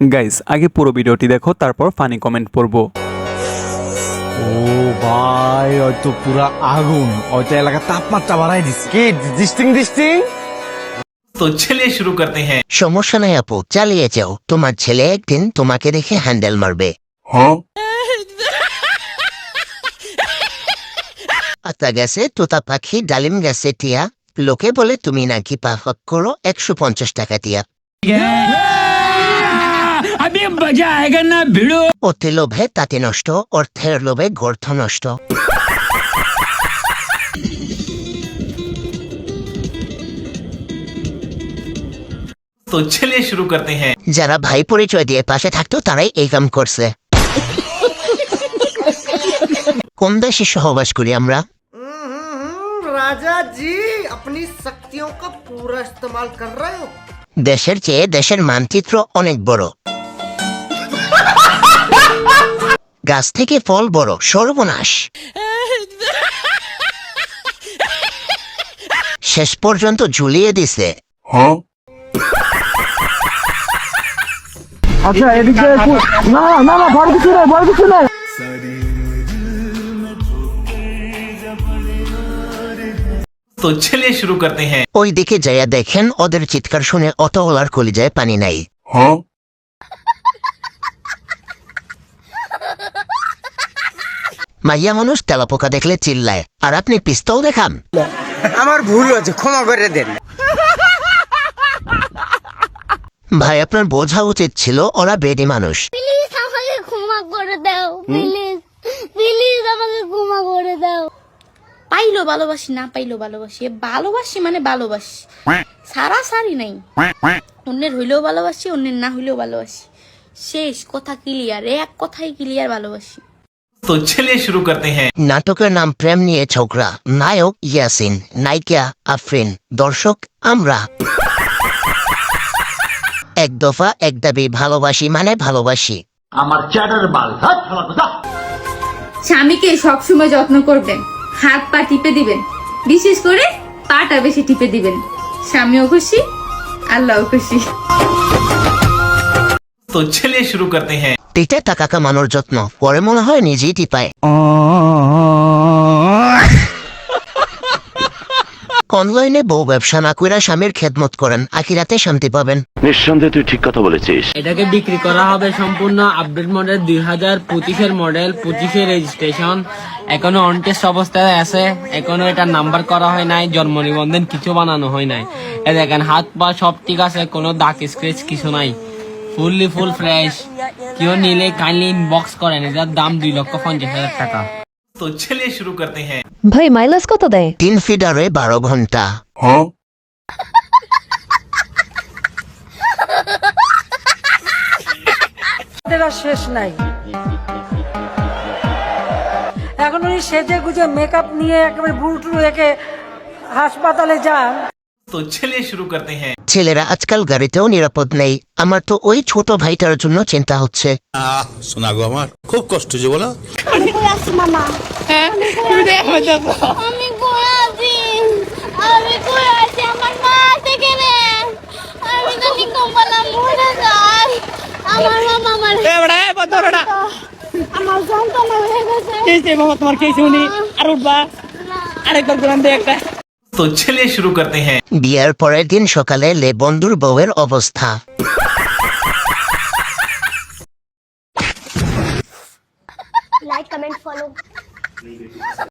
Guys আগে পুরো ভিডিওটি দেখো তারপর ফানি কমেন্ট পড়বো। ও ভাই হয়তো পুরা আগুন, হয়তো এলাকার তাপমাত্রা বাড়াই দিচ্ছে। কি ডিস্টিং तो चलिए शुरू करते हैं। সমস্যা নাই আপু, চালিয়ে যাও। তোমার ছেলে একদিন তোমাকে দেখে হ্যান্ডেল মারবে। আতা গাছে তোতা পাখি, ডালিম গাছে টিয়া, লোকে বলে তুমি নাকি পাফক করো 150 টাকা দিয়া। অতি লোভে তাতে নষ্ট, অর্থের লোভে গর্থ নষ্ট। तो चलिए शुरू करते हैं। যারা ভাই পরিচয় দিয়ে পাশে থাকতো তারাই এই কাম করছে। কোন দেশে সহবাস করি আমরা? राजा जी अपनी शक्तियों का पूरा इस्तेमाल कर रहे हो। দেশের চেয়ে দেশের মানচিত্র অনেক বড়। গাছ থেকে ফল বড়, সর্বনাশ। শেষ পর্যন্ত ঝুলিয়ে দিছে। আচ্ছা এদিকে না না না বড় কিছু না। तो चलिए शुरू करते हैं। ওই দিকে যাইয়া দেখেন ওদের চিৎকার শুনে অত ওলার কলিজায় পানি নাই। মাইয়া মানুষ তেলাপোকা দেখলে চিল্লায়, আর আপনি পিস্তল দেখান। আমার ভুল হয়েছে, ক্ষমা করে দেন। ভাই আপনার বোঝা উচিত ছিল ওরা বেডি মানুষ। প্লিজ আমাকে ক্ষমা করে দাও, প্লিজ প্লিজ আমাকে ক্ষমা করে দাও। পাইলো ভালোবাসি, না পাইলো ভালোবাসি, ভালোবাসি মানে ভালোবাসি, সারা সারি নাই। অন্যের হইলেও ভালোবাসি, অন্যের না হইলেও ভালোবাসি, শেষ কথা ক্লিয়ার, এক কথাই ক্লিয়ার, ভালোবাসি। तो चलिए शुरू करते हैं। নাটকের নাম প্রেম নিয়ে ঝগড়া, নায়ক ইয়াসিন, নায়িকা আফরিন, দর্শক আমরা। এক দফা এক দাবি, ভালোবাসি মানে ভালোবাসি। স্বামীকে সবসময় যত্ন করবেন, হাত পা টিপে দিবেন, বিশেষ করে পাটা বেশি টিপে দিবেন। স্বামীও খুশি, আল্লাহও খুশি। तो चलिए शुरू करते हैं। টিটে টাকা কামানোর যত্ন, পরে মনে হয় নিজেই টিপায়। অনলাইনে বউ ব্যবসা না কইরা স্বামীর খেদমত করেন, আখিরাতে শান্তি পাবেন। নিঃসন্দেহে তুই ঠিক কথা বলেছিস। এটাকে বিক্রি করা হবে সম্পূর্ণ আপডেট মডেল, 2025-এর মডেল, 25-এর রেজিস্ট্রেশন, এখনো অন টেস্ট অবস্থায় আছে, এখনো এটা নাম্বার করা হয় নাই, জন্ম নিবন্ধন কিছু বানানো হয় নাই। এ দেখেন হাত পা সব ঠিক আছে, কোনো দাগ স্ক্রেচ কিছু নাই, ফুল ফ্রেশ। কেউ নিলে কাইন্ডলি ইনবক্স করেন, এটার দাম 2,50,000 টাকা। तो चलिए शुरू करते हैं। ভাই মাইলেজ কত দেয়? 3 ফিডারে 12 ঘন্টা। শেষ নাই, এখন উনি সেজে গুজে মেকআপ নিয়ে একেবারে বুড়ুটু একে হাসপাতালে যান। तो चलिए शुरू करते हैं। ছেলেরা আজকাল গাড়িতেও নিরাপদ নেই। আমার তো ওই ছোট ভাইটার জন্য চিন্তা হচ্ছে। শোনা গো, আমার খুব কষ্ট যে বলো। আমি কই আছি মামা? আমি কই আছি? আমার মা থেকে রে, আমি তো নিকম্বলা মরে যাই। আমার মামা আমার আমার যন্ত্রণা হয়ে গেছে। তোমার কেস উনি আর উঠবা, আরেকবার ঘুরান দে একটা। तो चलिए शुरू करते हैं। বিয়ার পরের দিন সকালে লে বন্ধুর বউয়ের অবস্থা। Like comment follow.